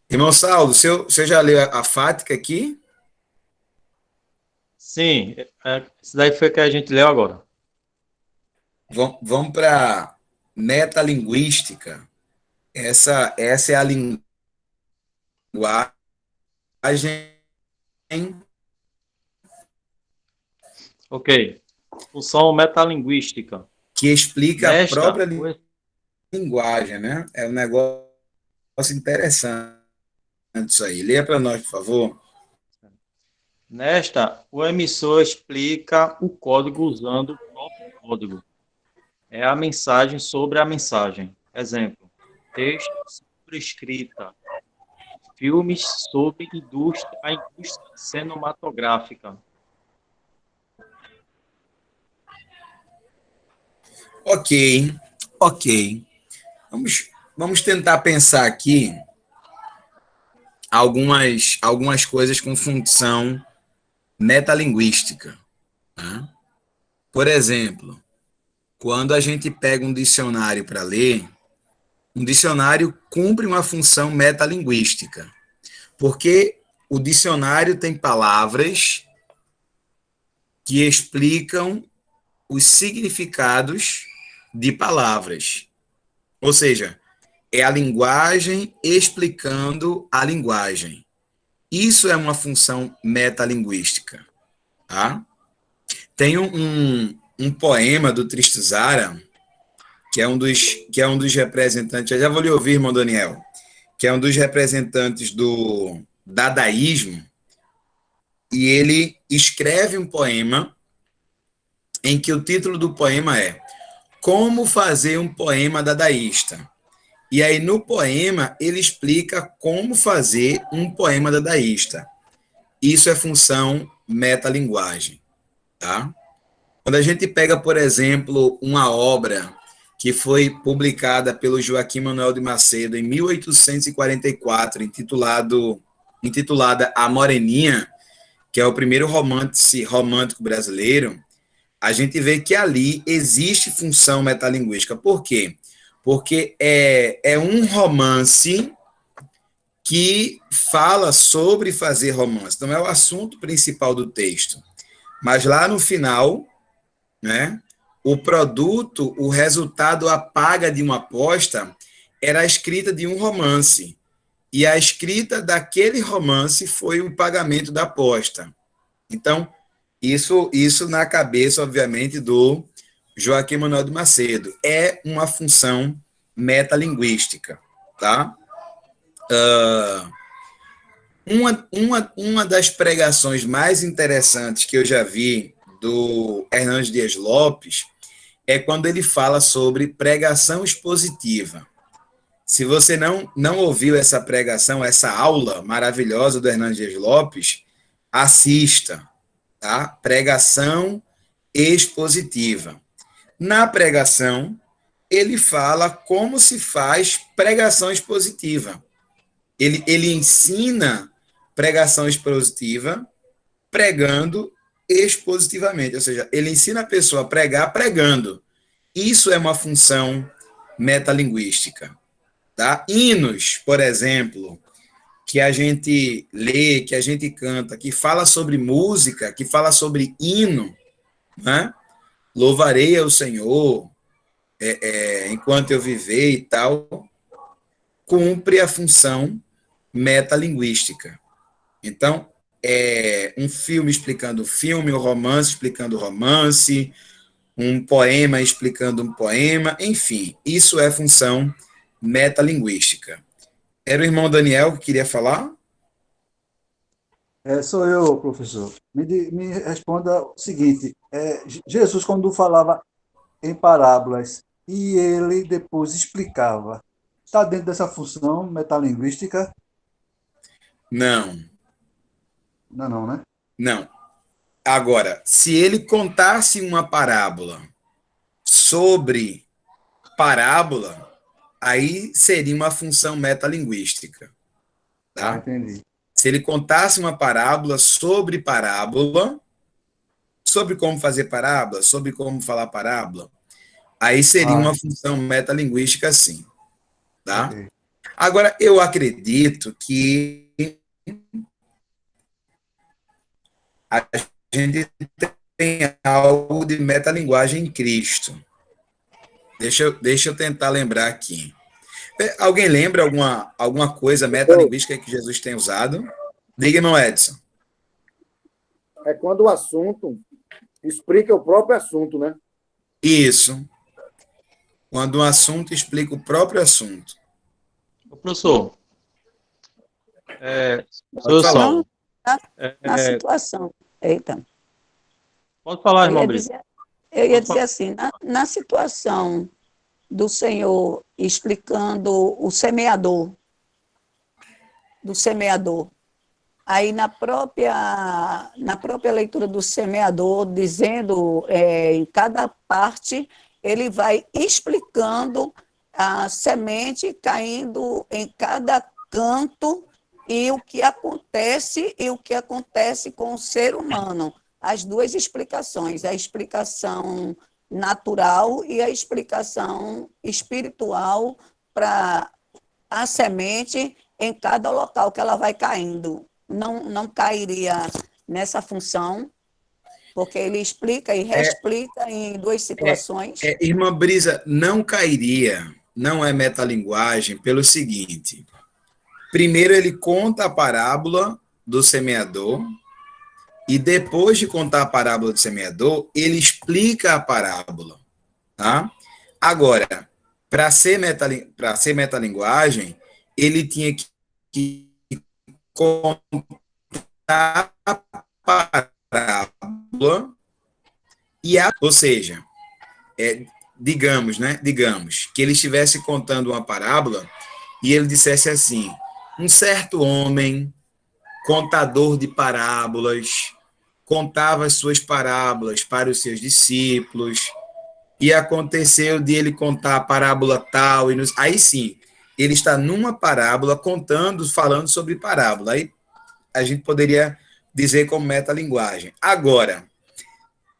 Irmão Saulo, o senhor já leu a fática aqui? Sim, isso daí foi que a gente leu agora. Vamos para metalinguística. Essa é a linguagem Ok. Função metalinguística. que explica a Nesta, própria linguagem, né? É um negócio interessante isso aí. Leia para nós, por favor. Nesta, o emissor explica o código usando o próprio código. É a mensagem sobre a mensagem. Exemplo, texto sobre escrita, filmes sobre a indústria cinematográfica. Ok. Vamos tentar pensar aqui algumas coisas com função metalinguística, né? Por exemplo, quando a gente pega um dicionário para ler, um dicionário cumpre uma função metalinguística, porque o dicionário tem palavras que explicam os significados de palavras. Ou seja, é a linguagem explicando a linguagem. Isso é uma função metalinguística. Tá? Tem um poema do Tristuzara, que é um dos representantes, eu já vou lhe ouvir, irmão Daniel, que é um dos representantes do dadaísmo, e ele escreve um poema em que o título do poema é Como fazer um poema dadaísta. E aí, no poema, ele explica como fazer um poema dadaísta. Isso é função metalinguagem. Tá? Quando a gente pega, por exemplo, uma obra que foi publicada pelo Joaquim Manuel de Macedo em 1844, intitulada A Moreninha, que é o primeiro romântico brasileiro, a gente vê que ali existe função metalinguística. Por quê? Porque é um romance que fala sobre fazer romance. Não é o assunto principal do texto. Mas lá no final, né, o produto, o resultado, a paga de uma aposta, era a escrita de um romance. E a escrita daquele romance foi o pagamento da aposta. Então, isso na cabeça, obviamente, do Joaquim Manuel de Macedo. É uma função metalinguística. Tá? Uma das pregações mais interessantes que eu já vi do Hernandes Dias Lopes é quando ele fala sobre pregação expositiva. Se você não ouviu essa pregação, essa aula maravilhosa do Hernandes Dias Lopes, assista, tá? Pregação expositiva. Na pregação, ele fala como se faz pregação expositiva. Ele ensina pregação expositiva pregando expositivamente, ou seja, ele ensina a pessoa a pregar pregando. Isso é uma função metalinguística. Tá? Hinos, por exemplo, que a gente lê, que a gente canta, que fala sobre música, que fala sobre hino, né? Louvarei ao Senhor enquanto eu viver e tal, cumpre a função metalinguística. Então, é um filme explicando filme, um romance explicando romance, um poema explicando um poema, enfim, isso é função metalinguística. Era o irmão Daniel que queria falar? Sou eu, professor. Me responda o seguinte: Jesus, quando falava em parábolas e ele depois explicava, está dentro dessa função metalinguística? Não, Não, não, né? não. Agora, se ele contasse uma parábola sobre parábola, aí seria uma função metalinguística, Ah, tá? entendi. Se ele contasse uma parábola, sobre como fazer parábola, sobre como falar parábola, aí seria Ah, uma função metalinguística, sim, tá? ok. Agora, eu acredito que a gente tem algo de metalinguagem em Cristo. Deixa eu tentar lembrar aqui. Alguém lembra alguma coisa metalinguística que Jesus tem usado? Diga, irmão Edson. É quando o assunto explica o próprio assunto, né? Isso. Quando um assunto explica o próprio assunto. Ô, professor, sou Pode eu, falar. Não, Saulo. na situação. Eita. Pode falar, Eu irmão ia Brito. dizer, eu ia Pode dizer falar. assim, na situação do Senhor explicando o semeador, do semeador. Aí na própria leitura do semeador, dizendo em cada parte, ele vai explicando a semente caindo em cada canto e o que acontece com o ser humano. As duas explicações, a explicação natural e a explicação espiritual para a semente em cada local que ela vai caindo. Não cairia nessa função, porque ele explica e reexplica em duas situações. Irmã Brisa, não cairia, não é metalinguagem, pelo seguinte. Primeiro ele conta a parábola do semeador, e depois de contar a parábola do semeador, ele explica a parábola, tá? Agora, para ser metalinguagem, ele tinha que contar a parábola ou seja, digamos, né? Digamos que ele estivesse contando uma parábola e ele dissesse assim: um certo homem, contador de parábolas, contava as suas parábolas para os seus discípulos, e aconteceu de ele contar a parábola tal, aí sim, ele está numa parábola contando, falando sobre parábola. Aí a gente poderia dizer como metalinguagem. Agora,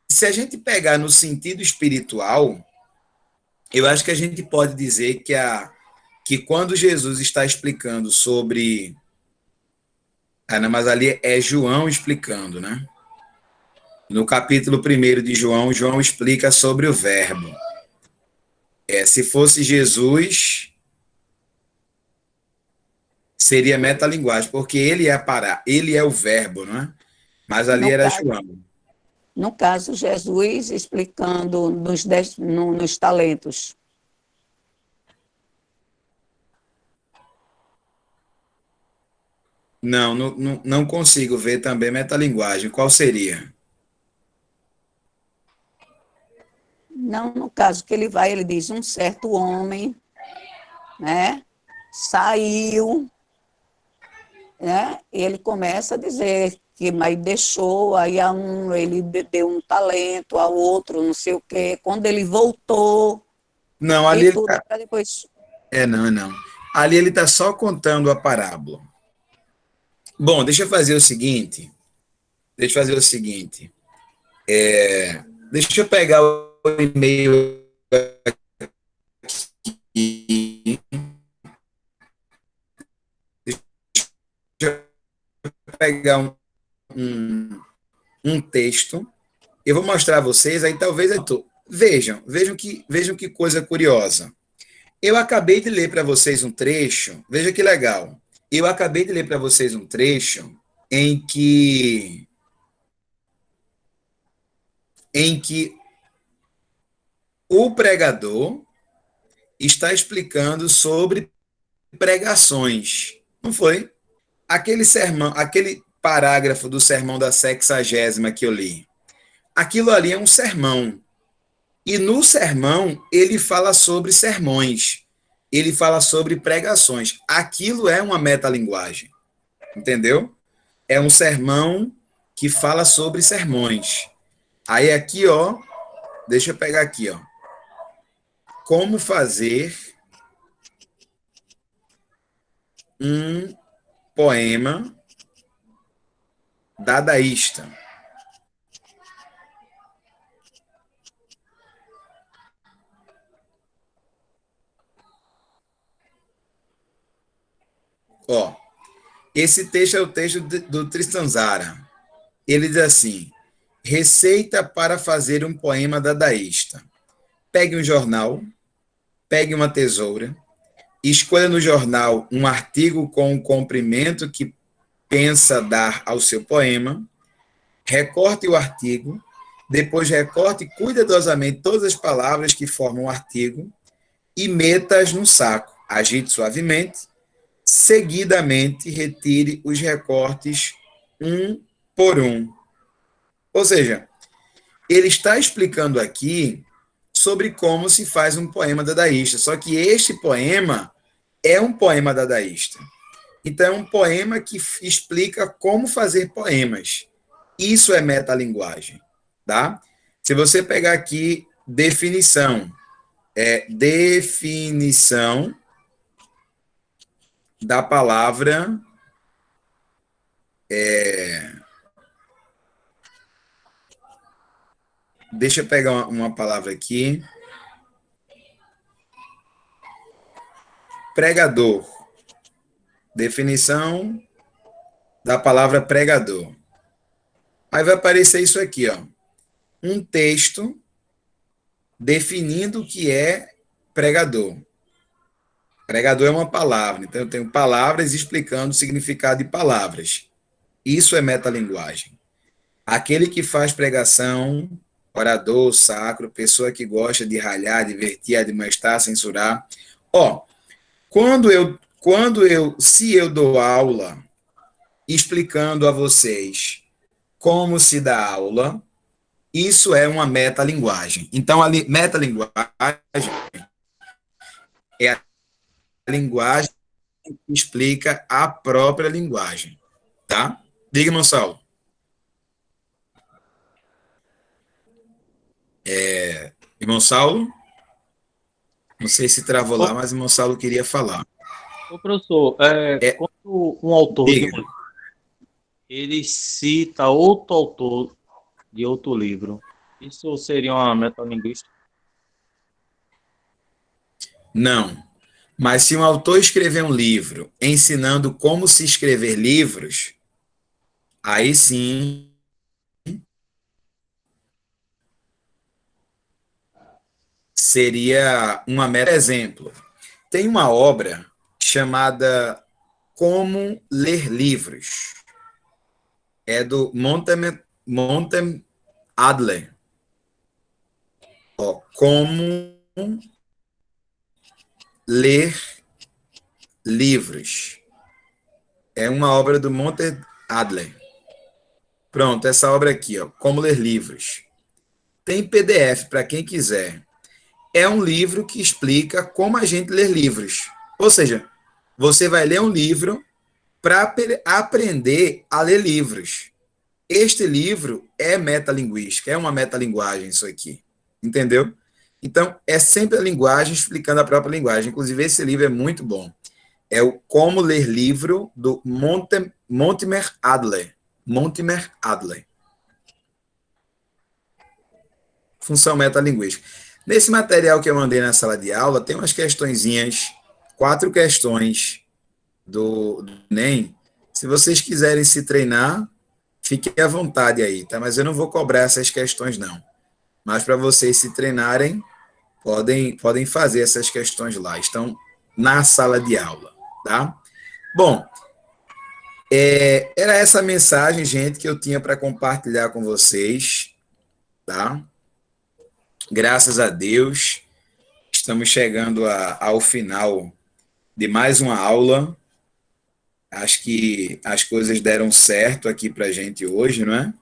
se a gente pegar no sentido espiritual, eu acho que a gente pode dizer que quando Jesus está explicando sobre. Não, mas ali é João explicando, né? No capítulo 1 de João, João explica sobre o verbo. Se fosse Jesus, seria metalinguagem, porque ele é o verbo, não é? Mas ali No era caso, João. no caso Jesus explicando nos talentos. Não consigo ver também metalinguagem. Qual seria? Não, no caso que ele diz, um certo homem, né, saiu, né, e ele começa a dizer que mas deixou, aí ele deu um talento, ao outro, não sei o quê. Quando ele voltou Não, e ali ele tudo, tá. para depois. Não. Ali ele está só contando a parábola. Bom, deixa eu fazer o seguinte. Deixa eu pegar o e-mail aqui. pegar um texto, eu vou mostrar a vocês, aí talvez... Vejam que coisa curiosa. Eu acabei de ler para vocês um trecho, veja que legal. Eu acabei de ler para vocês um trecho em que o pregador está explicando sobre pregações. Não foi? Aquele sermão, aquele parágrafo do sermão da 60ª que eu li. Aquilo ali é um sermão. E no sermão, ele fala sobre sermões. Ele fala sobre pregações. Aquilo é uma metalinguagem. Entendeu? É um sermão que fala sobre sermões. Aí aqui, ó, deixa eu pegar aqui, ó. Como fazer um poema dadaísta. Ó, esse texto é o texto do Tristan Tzara. Ele diz assim: receita para fazer um poema dadaísta. Pegue um jornal, pegue uma tesoura, escolha no jornal um artigo com o comprimento que pensa dar ao seu poema, recorte o artigo, depois recorte cuidadosamente todas as palavras que formam o artigo e meta-as no saco. Agite suavemente. Seguidamente, retire os recortes um por um. Ou seja, ele está explicando aqui sobre como se faz um poema dadaísta. Só que este poema é um poema dadaísta. Então, é um poema que explica como fazer poemas. Isso é metalinguagem, tá? Se você pegar aqui definição da palavra deixa eu pegar uma palavra aqui. Pregador. Definição da palavra pregador. Aí vai aparecer isso aqui, ó. Um texto definindo o que é pregador. Pregador é uma palavra, então eu tenho palavras explicando o significado de palavras. Isso é metalinguagem. Aquele que faz pregação, orador, sacro, pessoa que gosta de ralhar, divertir, admoestar, censurar. Ó, se eu dou aula explicando a vocês como se dá aula, isso é uma metalinguagem. Então, a metalinguagem é a linguagem que explica a própria linguagem, tá? Diga, Monsalvo. Irmão Saulo? Não sei se travou lá, mas o irmão Saulo queria falar. Ô, professor, quando um autor de Diga. um livro, ele cita outro autor de outro livro, isso seria uma metalinguística? Não. Mas se um autor escrever um livro ensinando como se escrever livros, aí sim seria uma meta. Exemplo, tem uma obra chamada Como Ler Livros. É do Montem Adler. Ó, Como Ler Livros. É uma obra do Montem Adler. Pronto, essa obra aqui, ó, Como Ler Livros. Tem PDF para quem quiser. É um livro que explica como a gente lê livros. Ou seja, você vai ler um livro para aprender a ler livros. Este livro é metalinguística, é uma metalinguagem isso aqui. Entendeu? Então, é sempre a linguagem explicando a própria linguagem. Inclusive, esse livro é muito bom. É o Como Ler Livro, do Mortimer Adler. Mortimer Adler. Função metalinguística. Nesse material que eu mandei na sala de aula, tem umas questõezinhas, 4 questões do Enem, Se vocês quiserem se treinar, fiquem à vontade aí, tá? Mas eu não vou cobrar essas questões, não. Mas para vocês se treinarem, podem fazer essas questões lá. Estão na sala de aula, tá? Bom, era essa mensagem, gente, que eu tinha para compartilhar com vocês, tá? Graças a Deus, estamos chegando ao final de mais uma aula. Acho que as coisas deram certo aqui para a gente hoje, não é?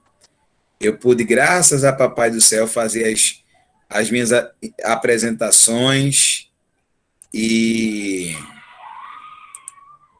Eu pude, graças a Papai do Céu, fazer as minhas apresentações e